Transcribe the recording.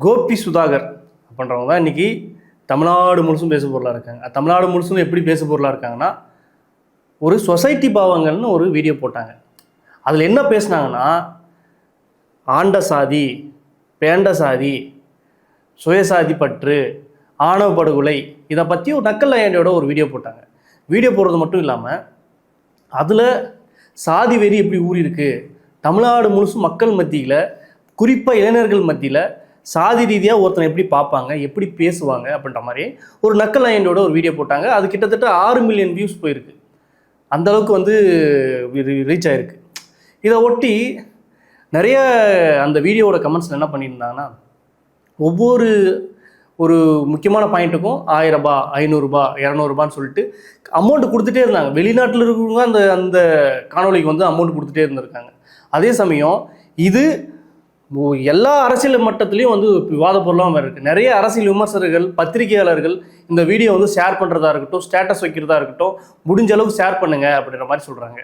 கோபி சுதாகர் அப்படின்றவங்க தான் இன்றைக்கி தமிழ்நாடு முழுசும் பேசு பொருளாக இருக்காங்க. தமிழ்நாடு முழுசும் எப்படி பேசு பொருளாக இருக்காங்கன்னா, ஒரு சொசைட்டி பாவங்கள்னு ஒரு வீடியோ போட்டாங்க. அதில் என்ன பேசுனாங்கன்னா, ஆண்ட சாதி, பேண்ட சாதி, சுயசாதி பற்று, ஆணவ படுகொலை, இதை பற்றி ஒரு நக்கல் நையாண்டியோட ஒரு வீடியோ போட்டாங்க. வீடியோ போடுறது மட்டும் இல்லாமல் அதில் சாதி வெறி எப்படி ஊறி இருக்கு, தமிழ்நாடு முழுசும் மக்கள் மத்தியில், குறிப்பாக இளைஞர்கள் மத்தியில் சாதி ரீதியாக ஒருத்தனை எப்படி பார்ப்பாங்க, எப்படி பேசுவாங்க அப்படின்ற மாதிரி ஒரு நக்கல் நையாண்டியோட ஒரு வீடியோ போட்டாங்க. அது கிட்டத்தட்ட 6 மில்லியன் வியூஸ் போயிருக்கு. அந்தளவுக்கு வந்து ரீச் ஆகிருக்கு. இதை ஒட்டி நிறைய அந்த வீடியோவோட கமெண்ட்ஸில் என்ன பண்ணியிருந்தாங்கன்னா, ஒவ்வொரு ஒரு முக்கியமான பாயிண்ட்டுக்கும் 1000 ரூபாய், 500 ரூபாய், 200 ரூபான்னு சொல்லிட்டு அமௌண்ட் கொடுத்துட்டே இருந்தாங்க. வெளிநாட்டில் இருக்கிறவங்க அந்த அந்த காணொலிக்கு வந்து அமௌண்ட் கொடுத்துட்டே இருந்திருக்காங்க. அதே சமயம் இது எல்லா அரசியல் மட்டத்திலையும் வந்து விவாத பொருளாக இருக்குது. நிறைய அரசியல் விமர்சகர்கள், பத்திரிகையாளர்கள் இந்த வீடியோ வந்து ஷேர் பண்ணுறதா இருக்கட்டும், ஸ்டேட்டஸ் வைக்கிறதா இருக்கட்டும், முடிஞ்ச அளவுக்கு ஷேர் பண்ணுங்கள் அப்படின்ற மாதிரி சொல்கிறாங்க.